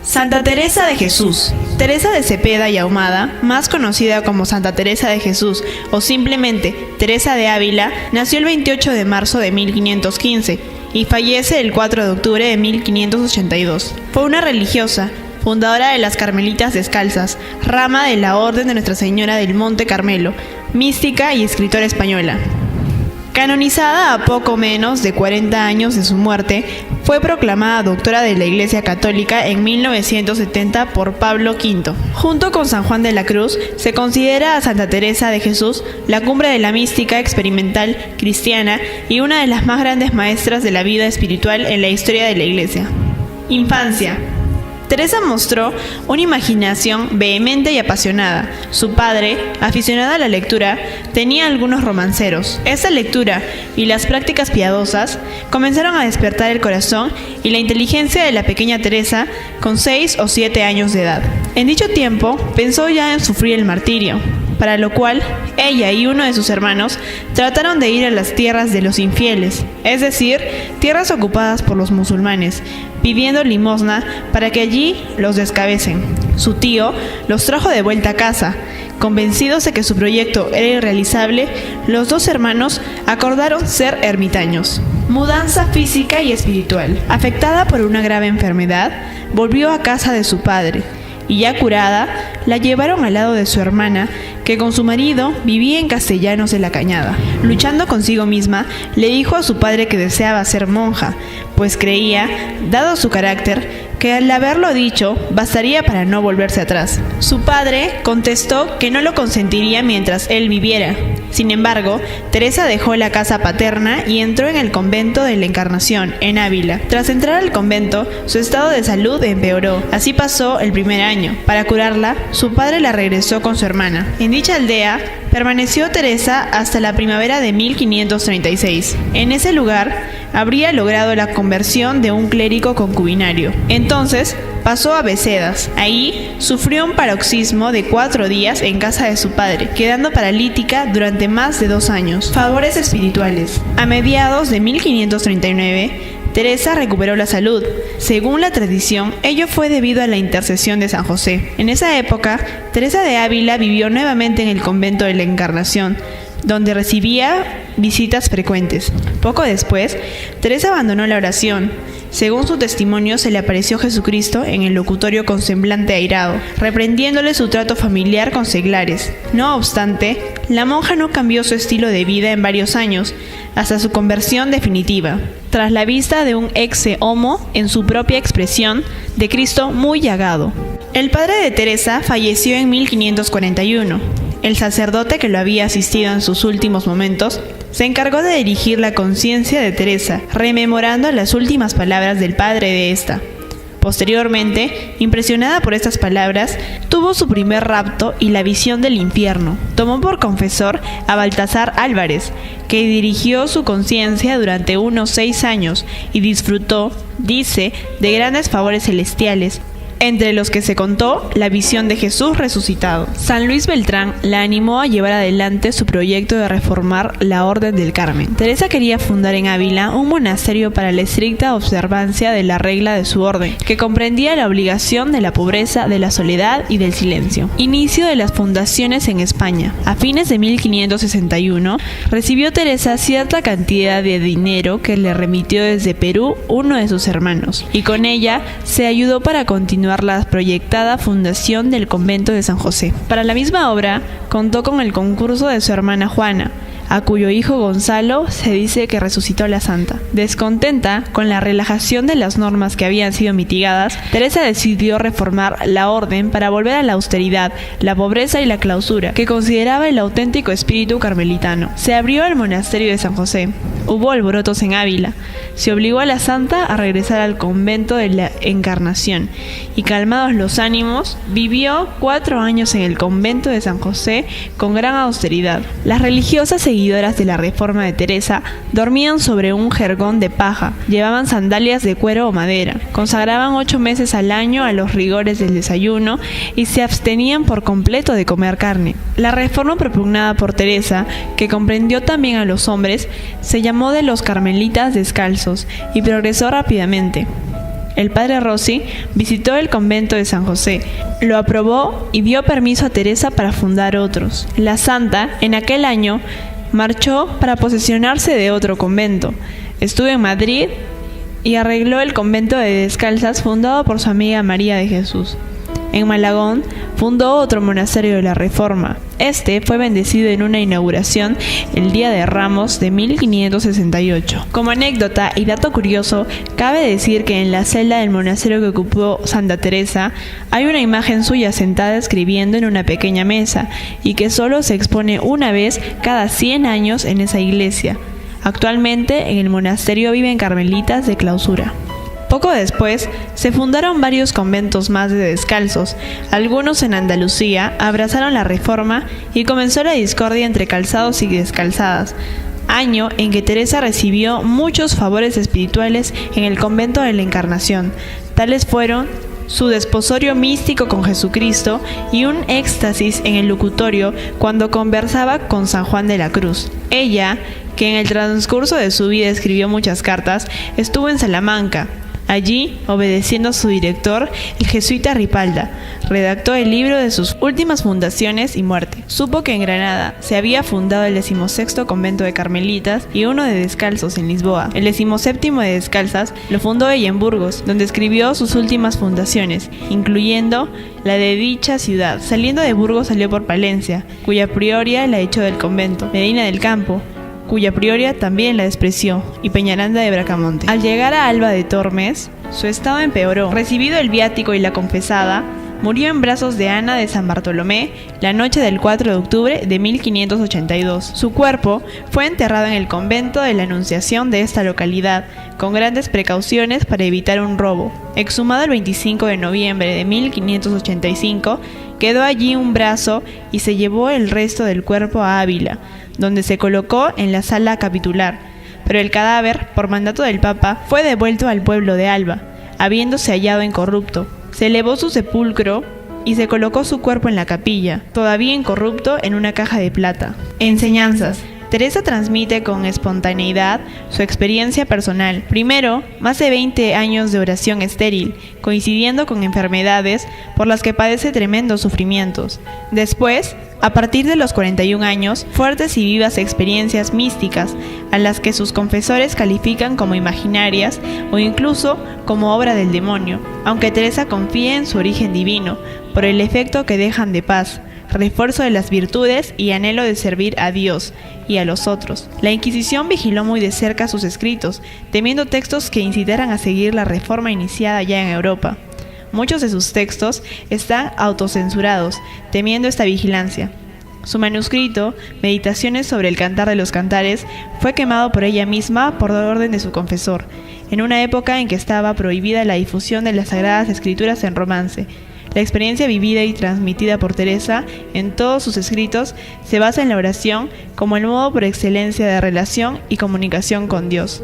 Santa Teresa de Jesús. Teresa de Cepeda y Ahumada, más conocida como Santa Teresa de Jesús o simplemente Teresa de Ávila, nació el 28 de marzo de 1515 y fallece el 4 de octubre de 1582. Fue una religiosa, fundadora de las Carmelitas Descalzas, rama de la Orden de Nuestra Señora del Monte Carmelo, mística y escritora española. Canonizada a poco menos de 40 años de su muerte, fue proclamada doctora de la Iglesia Católica en 1970 por Pablo V. Junto con San Juan de la Cruz, se considera a Santa Teresa de Jesús la cumbre de la mística experimental cristiana y una de las más grandes maestras de la vida espiritual en la historia de la Iglesia. Infancia. Teresa mostró una imaginación vehemente y apasionada. Su padre, aficionado a la lectura, tenía algunos romanceros. Esta lectura y las prácticas piadosas comenzaron a despertar el corazón y la inteligencia de la pequeña Teresa con 6 o 7 años de edad. En dicho tiempo, pensó ya en sufrir el martirio, para lo cual ella y uno de sus hermanos trataron de ir a las tierras de los infieles, es decir, tierras ocupadas por los musulmanes, pidiendo limosna para que allí los descabecen. Su tío los trajo de vuelta a casa. Convencidos de que su proyecto era irrealizable, los dos hermanos acordaron ser ermitaños. Mudanza física y espiritual. Afectada por una grave enfermedad, volvió a casa de su padre y ya curada, la llevaron al lado de su hermana, que con su marido vivía en Castellanos de la Cañada. Luchando consigo misma, le dijo a su padre que deseaba ser monja, pues creía, dado su carácter, que al haberlo dicho, bastaría para no volverse atrás. Su padre contestó que no lo consentiría mientras él viviera. Sin embargo, Teresa dejó la casa paterna y entró en el convento de la Encarnación, en Ávila. Tras entrar al convento, su estado de salud empeoró. Así pasó el primer año. Para curarla, su padre la regresó con su hermana. En dicha aldea, permaneció Teresa hasta la primavera de 1536. En ese lugar, habría logrado la conversión de un clérigo concubinario. Entonces, pasó a Becedas. Ahí, sufrió un paroxismo de 4 días en casa de su padre, quedando paralítica durante más de 2 años. Favores espirituales. A mediados de 1539, Teresa recuperó la salud. Según la tradición, ello fue debido a la intercesión de San José. En esa época, Teresa de Ávila vivió nuevamente en el convento de la Encarnación, donde recibía visitas frecuentes. Poco después, Teresa abandonó la oración. Según su testimonio, se le apareció Jesucristo en el locutorio con semblante airado, reprendiéndole su trato familiar con seglares. No obstante, la monja no cambió su estilo de vida en varios años, hasta su conversión definitiva, tras la vista de un ecce homo, en su propia expresión, de Cristo muy llagado. El padre de Teresa falleció en 1541. El sacerdote que lo había asistido en sus últimos momentos se encargó de dirigir la conciencia de Teresa, rememorando las últimas palabras del padre de esta. Posteriormente, impresionada por estas palabras, tuvo su primer rapto y la visión del infierno. Tomó por confesor a Baltasar Álvarez, que dirigió su conciencia durante unos 6 años y disfrutó, dice, de grandes favores celestiales, entre los que se contó la visión de Jesús resucitado. San Luis Beltrán la animó a llevar adelante su proyecto de reformar la Orden del Carmen. Teresa quería fundar en Ávila un monasterio para la estricta observancia de la regla de su orden, que comprendía la obligación de la pobreza, de la soledad y del silencio. Inicio de las fundaciones en España. A fines de 1561, recibió Teresa cierta cantidad de dinero que le remitió desde Perú uno de sus hermanos, y con ella se ayudó para continuar la proyectada fundación del convento de San José. Para la misma obra, contó con el concurso de su hermana Juana, a cuyo hijo Gonzalo se dice que resucitó a la santa. Descontenta con la relajación de las normas que habían sido mitigadas, Teresa decidió reformar la orden para volver a la austeridad, la pobreza y la clausura, que consideraba el auténtico espíritu carmelitano. Se abrió el monasterio de San José. Hubo alborotos en Ávila. Se obligó a la santa a regresar al convento de la Encarnación y, calmados los ánimos, vivió 4 años en el convento de San José con gran austeridad. Las religiosas seguidoras de la reforma de Teresa dormían sobre un jergón de paja, llevaban sandalias de cuero o madera, consagraban 8 meses al año a los rigores del desayuno y se abstenían por completo de comer carne. La reforma propugnada por Teresa, que comprendió también a los hombres, se llamó de los Carmelitas Descalzos y progresó rápidamente. el padre Rossi visitó el convento de San José, lo aprobó y dio permiso a Teresa para fundar otros. La santa, en aquel año, marchó para posesionarse de otro convento. Estuvo en Madrid y arregló el convento de Descalzas fundado por su amiga María de Jesús. En Malagón fundó otro monasterio de la Reforma. Este fue bendecido en una inauguración el Día de Ramos de 1568. Como anécdota y dato curioso, cabe decir que en la celda del monasterio que ocupó Santa Teresa hay una imagen suya sentada escribiendo en una pequeña mesa y que solo se expone una vez cada 100 años en esa iglesia. Actualmente en el monasterio viven carmelitas de clausura. Poco después, se fundaron varios conventos más de descalzos. Algunos en Andalucía abrazaron la Reforma y comenzó la discordia entre calzados y descalzadas, año en que Teresa recibió muchos favores espirituales en el convento de la Encarnación. Tales fueron su desposorio místico con Jesucristo y un éxtasis en el locutorio cuando conversaba con San Juan de la Cruz. Ella, que en el transcurso de su vida escribió muchas cartas, estuvo en Salamanca. Allí, obedeciendo a su director, el jesuita Ripalda, redactó el libro de sus últimas fundaciones y muerte. Supo que en Granada se había fundado el 16º convento de Carmelitas y uno de Descalzos en Lisboa. El 17º de Descalzas lo fundó ella en Burgos, donde escribió sus últimas fundaciones, incluyendo la de dicha ciudad. Saliendo de Burgos salió por Palencia, cuya prioria la echó del convento, Medina del Campo, cuya prioria también la despreció, y Peñaranda de Bracamonte. Al llegar a Alba de Tormes, su estado empeoró. Recibido el viático y la confesada, murió en brazos de Ana de San Bartolomé la noche del 4 de octubre de 1582. Su cuerpo fue enterrado en el convento de la Anunciación de esta localidad, con grandes precauciones para evitar un robo. Exhumado el 25 de noviembre de 1585, quedó allí un brazo y se llevó el resto del cuerpo a Ávila, donde se colocó en la sala capitular, pero el cadáver, por mandato del Papa, fue devuelto al pueblo de Alba, habiéndose hallado incorrupto. Se elevó su sepulcro y se colocó su cuerpo en la capilla, todavía incorrupto, en una caja de plata. Enseñanzas. Teresa transmite con espontaneidad su experiencia personal. Primero, más de 20 años de oración estéril, coincidiendo con enfermedades por las que padece tremendos sufrimientos. Después, a partir de los 41 años, fuertes y vivas experiencias místicas, a las que sus confesores califican como imaginarias o incluso como obra del demonio, aunque Teresa confía en su origen divino, por el efecto que dejan de paz, refuerzo de las virtudes y anhelo de servir a Dios y a los otros. La Inquisición vigiló muy de cerca sus escritos, temiendo textos que incitaran a seguir la reforma iniciada ya en Europa. Muchos de sus textos están autocensurados, temiendo esta vigilancia. Su manuscrito, Meditaciones sobre el Cantar de los Cantares, fue quemado por ella misma por orden de su confesor, en una época en que estaba prohibida la difusión de las Sagradas Escrituras en romance. La experiencia vivida y transmitida por Teresa en todos sus escritos se basa en la oración como el modo por excelencia de relación y comunicación con Dios.